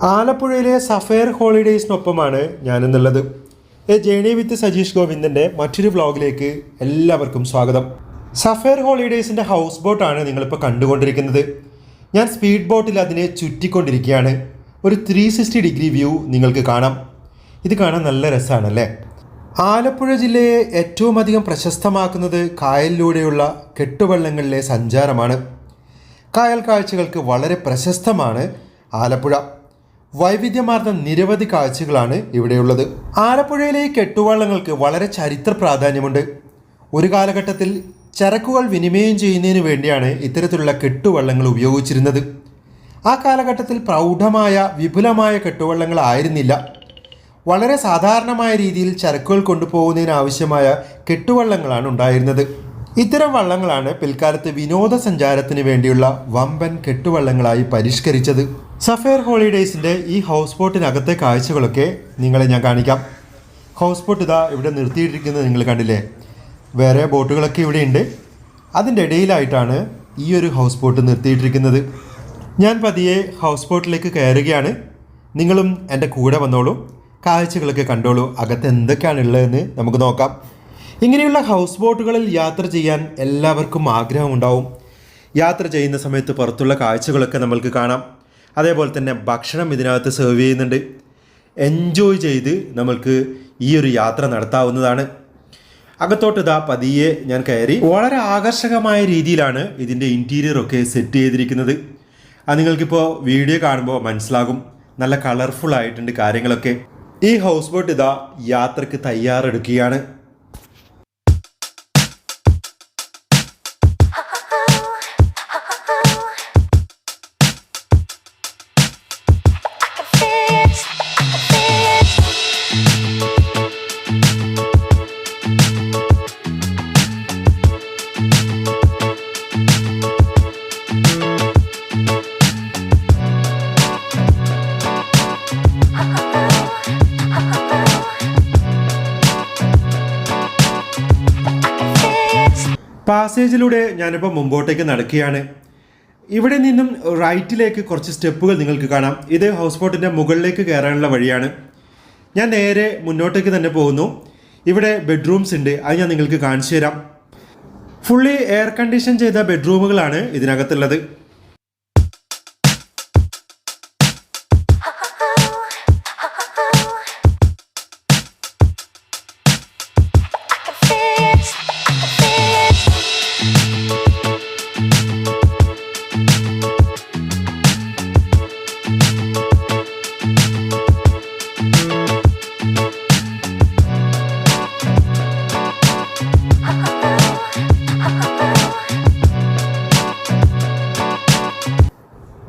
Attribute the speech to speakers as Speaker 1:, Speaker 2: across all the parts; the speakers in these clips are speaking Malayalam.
Speaker 1: ആലപ്പുഴയിലെ സഫയർ ഹോളിഡേയ്സിനൊപ്പമാണ് ഞാനെന്നുള്ളത്. എ ജേണി വിത്ത് സജീഷ് ഗോവിന്ദൻ്റെ മറ്റൊരു വ്ളോഗിലേക്ക് എല്ലാവർക്കും സ്വാഗതം. സഫയർ ഹോളിഡേയ്സിൻ്റെ ഹൗസ് ബോട്ടാണ് നിങ്ങളിപ്പോൾ കണ്ടുകൊണ്ടിരിക്കുന്നത്. ഞാൻ സ്പീഡ് ബോട്ടിൽ അതിനെ ചുറ്റിക്കൊണ്ടിരിക്കുകയാണ്. ഒരു 360 ഡിഗ്രി വ്യൂ നിങ്ങൾക്ക് കാണാം. ഇത് കാണാൻ നല്ല രസമാണല്ലേ. ആലപ്പുഴ ജില്ലയെ ഏറ്റവും അധികം പ്രശസ്തമാക്കുന്നത് കായലിലൂടെയുള്ള കെട്ടുവള്ളങ്ങളിലെ സഞ്ചാരമാണ്. കായൽ കാഴ്ചകൾക്ക് വളരെ പ്രശസ്തമാണ് ആലപ്പുഴ. വൈവിധ്യമാർന്ന നിരവധി കാഴ്ചകളാണ് ഇവിടെയുള്ളത്. ആലപ്പുഴയിലെ ഈ കെട്ടുവള്ളങ്ങൾക്ക് വളരെ ചരിത്ര പ്രാധാന്യമുണ്ട്. ഒരു കാലഘട്ടത്തിൽ ചരക്കുകൾ വിനിമയം ചെയ്യുന്നതിന് വേണ്ടിയാണ് ഇത്തരത്തിലുള്ള കെട്ടുവള്ളങ്ങൾ ഉപയോഗിച്ചിരുന്നത്. ആ കാലഘട്ടത്തിൽ പ്രൗഢമായ വിപുലമായ കെട്ടുവള്ളങ്ങളായിരുന്നില്ല. വളരെ സാധാരണമായ രീതിയിൽ ചരക്കുകൾ കൊണ്ടുപോകുന്നതിനാവശ്യമായ കെട്ടുവള്ളങ്ങളാണ് ഉണ്ടായിരുന്നത്. ഇത്തരം വള്ളങ്ങളാണ് പിൽക്കാലത്ത് വിനോദസഞ്ചാരത്തിന് വേണ്ടിയുള്ള വമ്പൻ കെട്ടുവള്ളങ്ങളായി പരിഷ്കരിച്ചത്. സഫയർ ഹോളിഡേയ്സിൻ്റെ ഈ ഹൗസ് ബോട്ടിനകത്തെ കാഴ്ചകളൊക്കെ നിങ്ങളെ ഞാൻ കാണിക്കാം. ഹൗസ് ബോട്ട് ഇതാ ഇവിടെ നിർത്തിയിട്ടിരിക്കുന്നത് നിങ്ങൾ കണ്ടില്ലേ. വേറെ ബോട്ടുകളൊക്കെ ഇവിടെ ഉണ്ട്. അതിൻ്റെ ഇടയിലായിട്ടാണ് ഈ ഒരു ഹൗസ് ബോട്ട് നിർത്തിയിട്ടിരിക്കുന്നത്. ഞാൻ പതിയെ ഹൗസ് ബോട്ടിലേക്ക് കയറുകയാണ്. നിങ്ങളും എൻ്റെ കൂടെ വന്നോളൂ, കാഴ്ചകളൊക്കെ കണ്ടോളൂ. അകത്ത് എന്തൊക്കെയാണ് ഉള്ളതെന്ന് നമുക്ക് നോക്കാം. ഇങ്ങനെയുള്ള ഹൗസ് ബോട്ടുകളിൽ യാത്ര ചെയ്യാൻ എല്ലാവർക്കും ആഗ്രഹമുണ്ടാവും. യാത്ര ചെയ്യുന്ന സമയത്ത് പുറത്തുള്ള കാഴ്ചകളൊക്കെ നമ്മൾക്ക് കാണാം. അതേപോലെ തന്നെ ഭക്ഷണം ഇതിനകത്ത് സെർവ് ചെയ്യുന്നുണ്ട്. എൻജോയ് ചെയ്ത് നമ്മൾക്ക് ഈ ഒരു യാത്ര നടത്താവുന്നതാണ്. അകത്തോട്ട് ഇതാ പതിയെ ഞാൻ കയറി. വളരെ ആകർഷകമായ രീതിയിലാണ് ഇതിൻ്റെ ഇൻറ്റീരിയറൊക്കെ സെറ്റ് ചെയ്തിരിക്കുന്നത്. അത് നിങ്ങൾക്കിപ്പോൾ വീഡിയോ കാണുമ്പോൾ മനസ്സിലാകും. നല്ല കളർഫുൾ ആയിട്ടുണ്ട് കാര്യങ്ങളൊക്കെ. ഈ ഹൗസ് ബോട്ട് ഇതാ യാത്രക്ക് തയ്യാറെടുക്കുകയാണ്. പാസേജിലൂടെ ഞാനിപ്പോൾ മുമ്പോട്ടേക്ക് നടക്കുകയാണ്. ഇവിടെ നിന്നും റൈറ്റിലേക്ക് കുറച്ച് സ്റ്റെപ്പുകൾ നിങ്ങൾക്ക് കാണാം. ഇത് ഹൗസ് ബോട്ടിൻ്റെ മുകളിലേക്ക് കയറാനുള്ള വഴിയാണ്. ഞാൻ നേരെ മുന്നോട്ടേക്ക് തന്നെ പോകുന്നു. ഇവിടെ ബെഡ്റൂംസ് ഉണ്ട്. അത് ഞാൻ നിങ്ങൾക്ക് കാണിച്ചു തരാം. ഫുള്ളി എയർ കണ്ടീഷൻ ചെയ്ത ബെഡ്റൂമുകളാണ് ഇതിനകത്തുള്ളത്.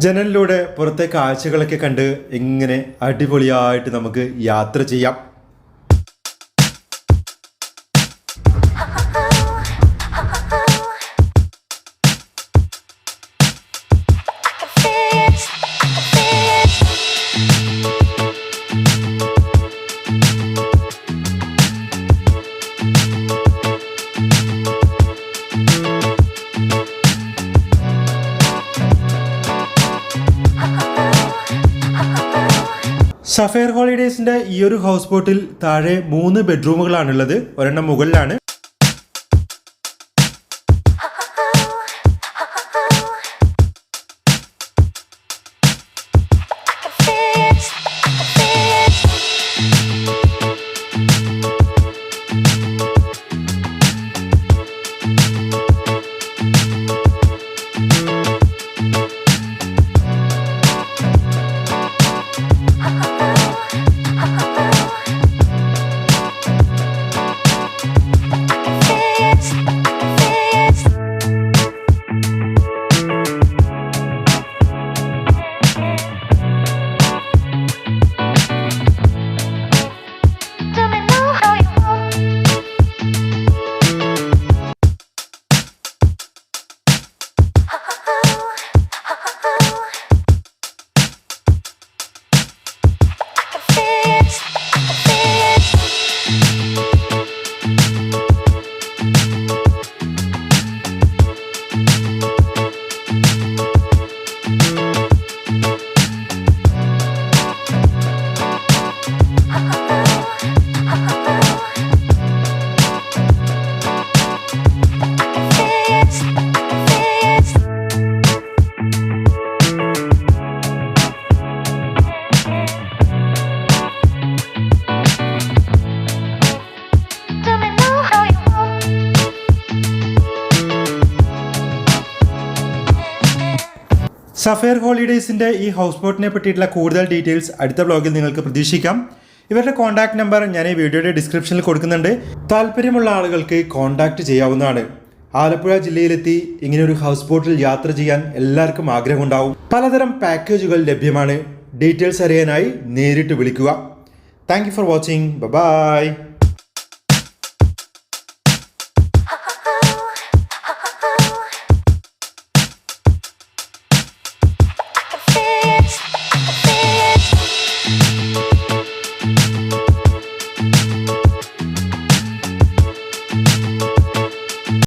Speaker 1: ജനലിലൂടെ പുറത്തെ കാഴ്ചകളൊക്കെ കണ്ട് ഇങ്ങനെ അടിപൊളിയായിട്ട് നമുക്ക് യാത്ര ചെയ്യാം. സഫയർ ഹോളിഡേയ്സിൻ്റെ ഈ ഒരു ഹൗസ് ബോട്ടിൽ താഴെ 3 ബെഡ്റൂമുകളാണുള്ളത്. ഒരെണ്ണം മുകളിലാണ്. സഫയർ ഹോളിഡേയ്സിൻ്റെ ഈ ഹൗസ് ബോട്ടിനെ പറ്റിയിട്ടുള്ള കൂടുതൽ ഡീറ്റെയിൽസ് അടുത്ത വ്ലോഗിൽ നിങ്ങൾക്ക് പ്രതീക്ഷിക്കാം. ഇവരുടെ കോൺടാക്ട് നമ്പർ ഞാൻ ഈ വീഡിയോയുടെ ഡിസ്ക്രിപ്ഷനിൽ കൊടുക്കുന്നുണ്ട്. താല്പര്യമുള്ള ആളുകൾക്ക് കോൺടാക്റ്റ് ചെയ്യാവുന്നതാണ്. ആലപ്പുഴ ജില്ലയിലെത്തി ഇങ്ങനെയൊരു ഹൗസ് ബോട്ടിൽ യാത്ര ചെയ്യാൻ എല്ലാവർക്കും ആഗ്രഹമുണ്ടാവും. പലതരം പാക്കേജുകൾ ലഭ്യമാണ്. ഡീറ്റെയിൽസ് അറിയാനായി നേരിട്ട് വിളിക്കുക. Thank you for watching. By.